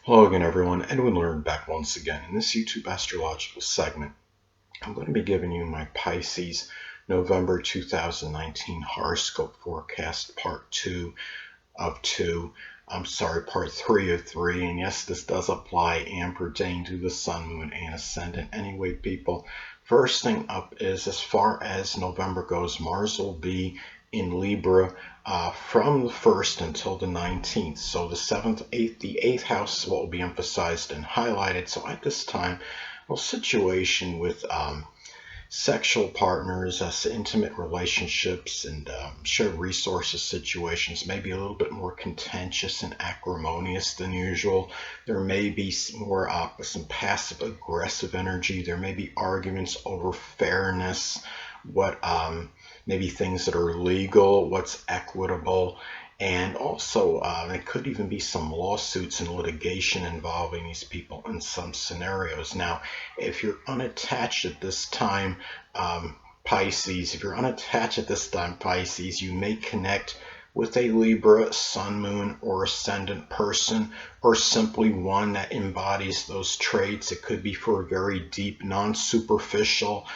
Hello again, everyone. Edwin Learnard back once again. In this YouTube astrological segment, I'm going to be giving you my Pisces November 2019 horoscope forecast, part 2 of 2. Part 3 of 3. And yes, this does apply and pertain to the Sun, Moon, and Ascendant. Anyway, people, first thing up is as far as November goes, Mars will be in Libra from the 1st until the 19th. So the 7th, 8th, the 8th house will be emphasized and highlighted. So at this time, well, situation with sexual partners, intimate relationships, and shared resources situations may be a little bit more contentious and acrimonious than usual. There may be some passive aggressive energy. There may be arguments over fairness, what maybe things that are legal, what's equitable. And also, there could even be some lawsuits and litigation involving these people in some scenarios. Now, if you're unattached at this time, Pisces, you may connect with a Libra, Sun, Moon, or Ascendant person, or simply one that embodies those traits. It could be for a very deep, non-superficial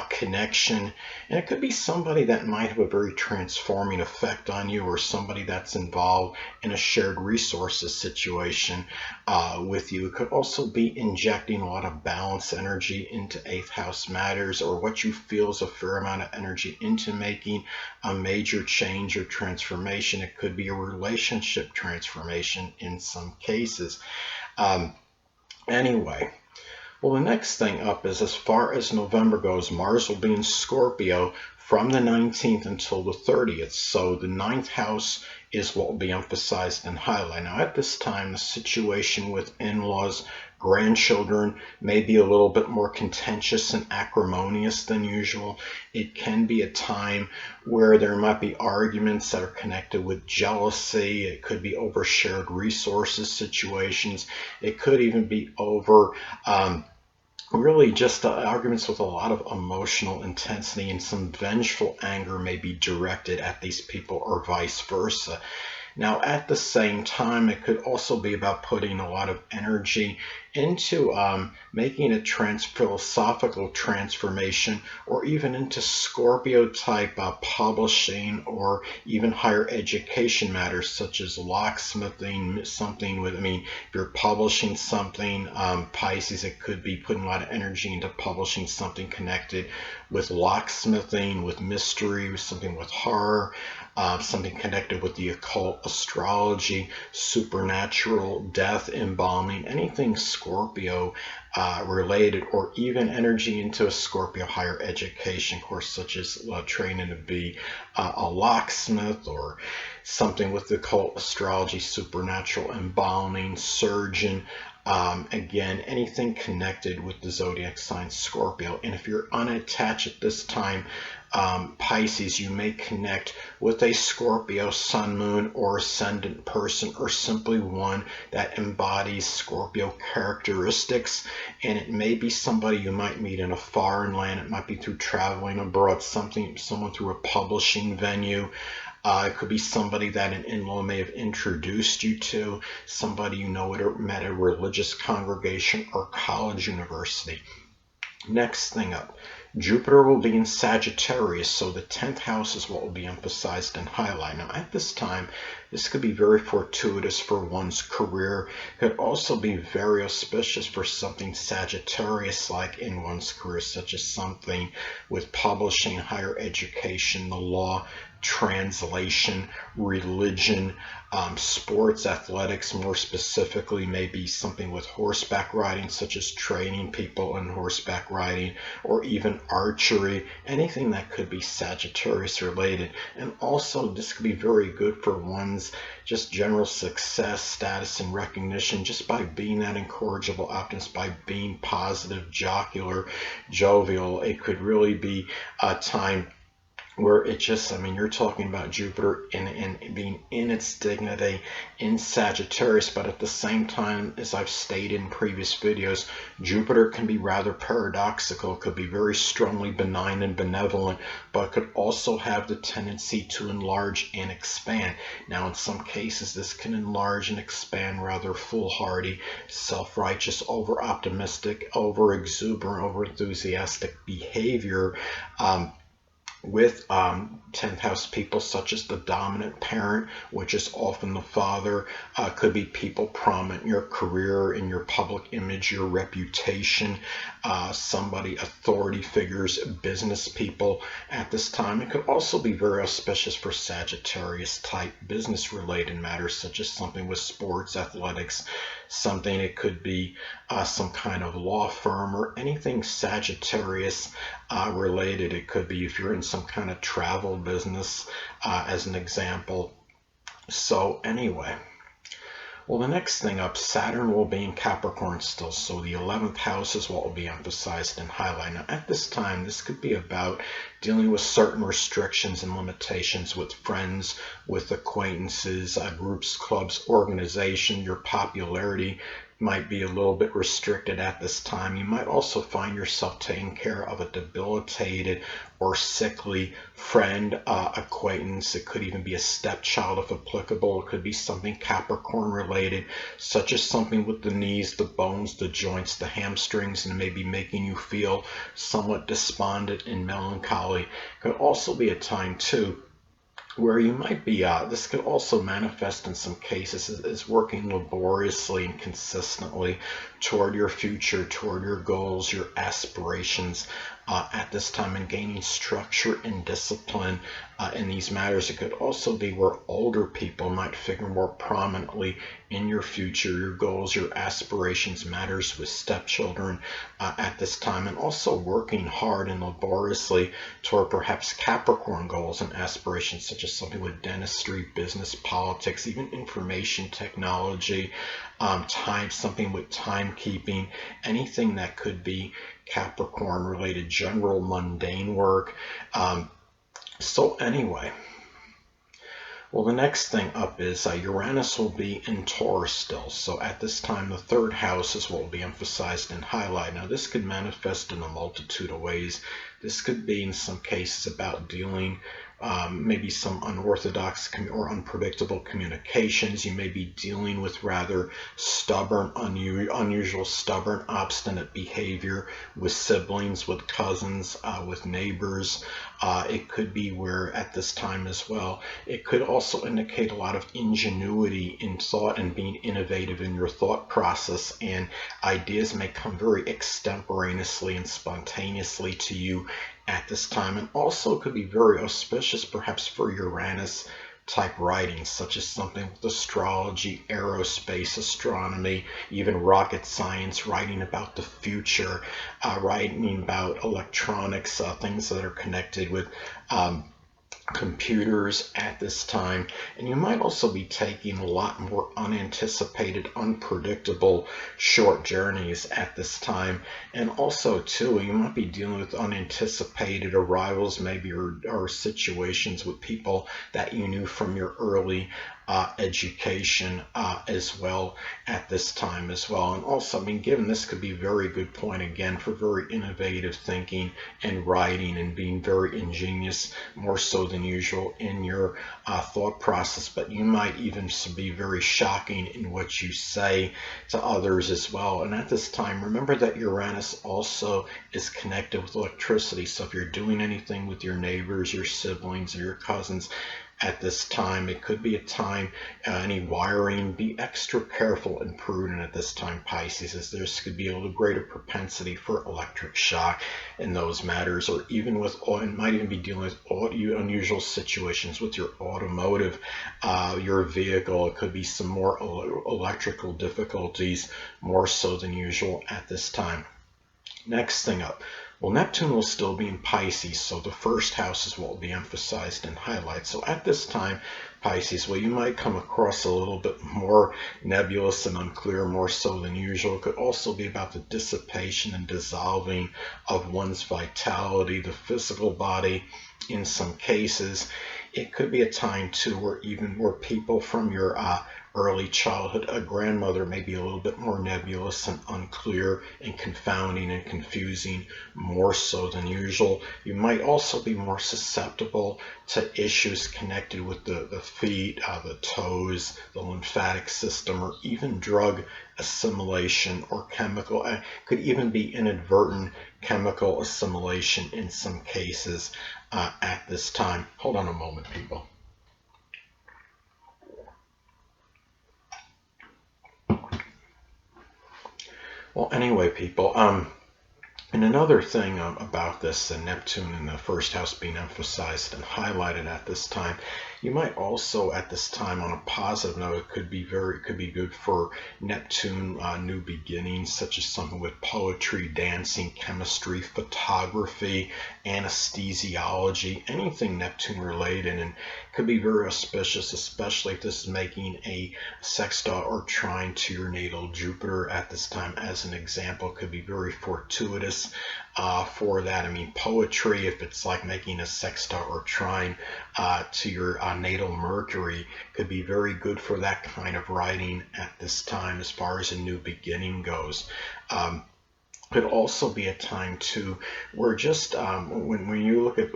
connection, and it could be somebody that might have a very transforming effect on you, or somebody that's involved in a shared resources situation with you. It could also be injecting a lot of balance energy into 8th house matters, or what you feel is a fair amount of energy into making a major change or transformation. It could be a relationship transformation in some cases. Anyway, well, the next thing up is as far as November goes, Mars will be in Scorpio from the 19th until the 30th. So the 9th house is what will be emphasized and highlighted. Now, at this time, the situation with in-laws, grandchildren may be a little bit more contentious and acrimonious than usual. It can be a time where there might be arguments that are connected with jealousy. It could be over shared resources situations. It could even be over really just arguments with a lot of emotional intensity, and some vengeful anger may be directed at these people, or vice versa. Now, at the same time, it could also be about putting a lot of energy into making a philosophical transformation, or even into Scorpio type publishing, or even higher education matters such as locksmithing, something with, if you're publishing something, Pisces, it could be putting a lot of energy into publishing something connected with locksmithing, with mystery, with something with horror, something connected with the occult, astrology, supernatural, death, embalming, anything Scorpio related, or even energy into a Scorpio higher education course, such as training to be a locksmith, or something with the occult, astrology, supernatural, embalming, surgeon. Again, anything connected with the zodiac sign Scorpio. And if you're unattached at this time, Pisces, you may connect with a Scorpio Sun, Moon, or Ascendant person, or simply one that embodies Scorpio characteristics. And it may be somebody you might meet in a foreign land. It might be through traveling abroad, someone through a publishing venue. It could be somebody that an in-law may have introduced you to, somebody you know met at a religious congregation or college, university. Next thing up, Jupiter will be in Sagittarius, so the 10th house is what will be emphasized and highlighted. Now, at this time, this could be very fortuitous for one's career. It could also be very auspicious for something Sagittarius-like in one's career, such as something with publishing, higher education, the law, translation, religion, sports, athletics, more specifically, maybe something with horseback riding, such as training people in horseback riding, or even archery, anything that could be Sagittarius related. And also, this could be very good for one's just general success, status, and recognition, just by being that incorrigible optimist, by being positive, jocular, jovial. It could really be a time where it just, I mean, you're talking about Jupiter in being in its dignity in Sagittarius, but at the same time, as I've stated in previous videos, Jupiter can be rather paradoxical, could be very strongly benign and benevolent, but could also have the tendency to enlarge and expand. Now, in some cases, this can enlarge and expand rather foolhardy, self-righteous, over-optimistic, over-exuberant, over-enthusiastic behavior. With 10th house people, such as the dominant parent, which is often the father, could be people prominent in your career, in your public image, your reputation, somebody, authority figures, business people at this time. It could also be very auspicious for Sagittarius type business related matters, such as something with sports, athletics, something, it could be some kind of law firm or anything Sagittarius related. It could be if you're in some kind of travel business, as an example. So anyway, well, the next thing up, Saturn will be in Capricorn still, so the 11th house is what will be emphasized and highlighted. Now, at this time, this could be about dealing with certain restrictions and limitations with friends, with acquaintances, groups, clubs, organization. Your popularity might be a little bit restricted at this time. You might also find yourself taking care of a debilitated or sickly friend, acquaintance. It could even be a stepchild if applicable. It could be something Capricorn related, such as something with the knees, the bones, the joints, the hamstrings, and maybe making you feel somewhat despondent and melancholy. It could also be a time too where you might be, this could also manifest in some cases as working laboriously and consistently toward your future, toward your goals, your aspirations at this time, and gaining structure and discipline in these matters. It could also be where older people might figure more prominently in your future, your goals, your aspirations, matters with stepchildren at this time, and also working hard and laboriously toward perhaps Capricorn goals and aspirations, such as something with dentistry, business, politics, even information technology, something with timekeeping, anything that could be Capricorn related, general mundane work. So anyway, well, the next thing up is Uranus will be in Taurus still. So at this time, the third house is what will be emphasized and highlighted. Now, this could manifest in a multitude of ways. This could be, in some cases, about dealing maybe some unorthodox or unpredictable communications. You may be dealing with rather stubborn, unusual, stubborn, obstinate behavior with siblings, with cousins, with neighbors. It could be where at this time as well, it could also indicate a lot of ingenuity in thought and being innovative in your thought process, and ideas may come very extemporaneously and spontaneously to you at this time, and also could be very auspicious perhaps for Uranus type writings, such as something with astrology, aerospace, astronomy, even rocket science, writing about the future, writing about electronics, things that are connected with computers at this time. And you might also be taking a lot more unanticipated, unpredictable short journeys at this time. And also too, you might be dealing with unanticipated arrivals, maybe, or situations with people that you knew from your early education as well at this time as well. And also, I mean, given this could be a very good point again for very innovative thinking and writing and being very ingenious, more so than usual in your thought process. But you might even be very shocking in what you say to others as well. And at this time, remember that Uranus also is connected with electricity. So if you're doing anything with your neighbors, your siblings, or your cousins, at this time, it could be a time, any wiring, be extra careful and prudent at this time, Pisces, as there could be a little greater propensity for electric shock in those matters, or even with, it might even be dealing with unusual situations with your automotive, your vehicle. It could be some more electrical difficulties, more so than usual at this time. Next thing up, Well, Neptune will still be in Pisces, so the first house is what will be emphasized and highlighted. So at this time, Pisces, well, you might come across a little bit more nebulous and unclear, more so than usual. It could also be about the dissipation and dissolving of one's vitality, the physical body. In some cases, it could be a time too where people from your early childhood, a grandmother may be a little bit more nebulous and unclear and confounding and confusing, more so than usual. You might also be more susceptible to issues connected with the feet, the toes, the lymphatic system, or even drug assimilation or chemical. Could even be inadvertent chemical assimilation in some cases at this time. Hold on a moment, people. Well, anyway, people, and another thing about this, Neptune in the first house being emphasized and highlighted at this time, you might also at this time, on a positive note, it could be good for Neptune new beginnings, such as something with poetry, dancing, chemistry, photography, anesthesiology, anything Neptune related, and could be very auspicious, especially if this is making a sextile or trine to your natal Jupiter at this time. As an example, could be very fortuitous for that. I mean, poetry, if it's like making a sextile or trine to your natal Mercury, could be very good for that kind of writing at this time as far as a new beginning goes. Could also be a time too where just when you look at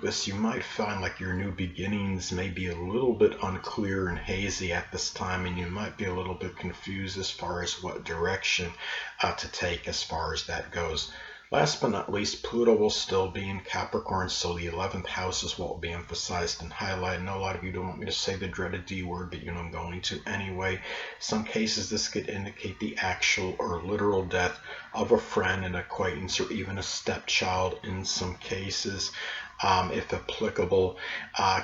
this, you might find like your new beginnings may be a little bit unclear and hazy at this time, and you might be a little bit confused as far as what direction to take as far as that goes. Last but not least, Pluto will still be in Capricorn, so the 11th house is what will be emphasized and highlighted. I know a lot of you don't want me to say the dreaded D word, but you know I'm going to anyway. Some cases this could indicate the actual or literal death of a friend, an acquaintance, or even a stepchild in some cases. If applicable.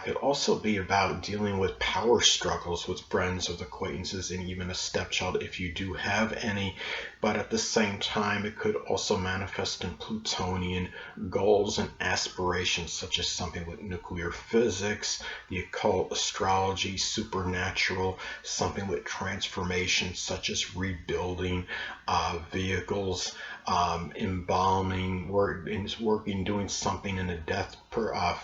Could also be about dealing with power struggles with friends, with acquaintances, and even a stepchild if you do have any. But at the same time, it could also manifest in Plutonian goals and aspirations, such as something with nuclear physics, the occult, astrology, supernatural, something with transformation, such as rebuilding vehicles, embalming, working, doing something in a death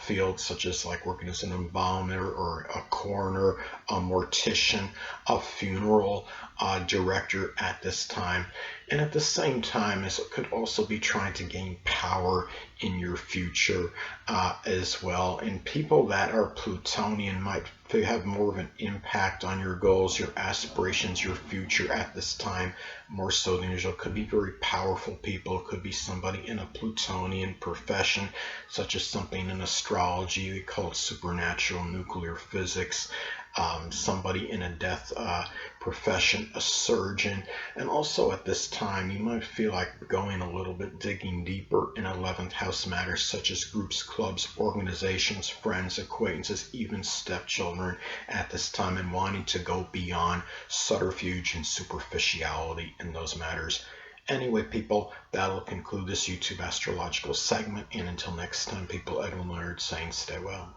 field, such as like working as an embalmer or a coroner, a mortician, a funeral director at this time. And at the same time, it could also be trying to gain power in your future as well. And people that are Plutonian might have more of an impact on your goals, your aspirations, your future at this time, more so than usual. Could be very powerful people. Could be somebody in a Plutonian profession, such as something in astrology, they call it supernatural, nuclear physics, somebody in a death profession, a surgeon. And also at this time, you might feel like going a little bit, digging deeper in 11th house matters, such as groups, clubs, organizations, friends, acquaintances, even stepchildren at this time, and wanting to go beyond subterfuge and superficiality in those matters. Anyway, people, that'll conclude this YouTube astrological segment. And until next time, people, Edwin Learnard saying stay well.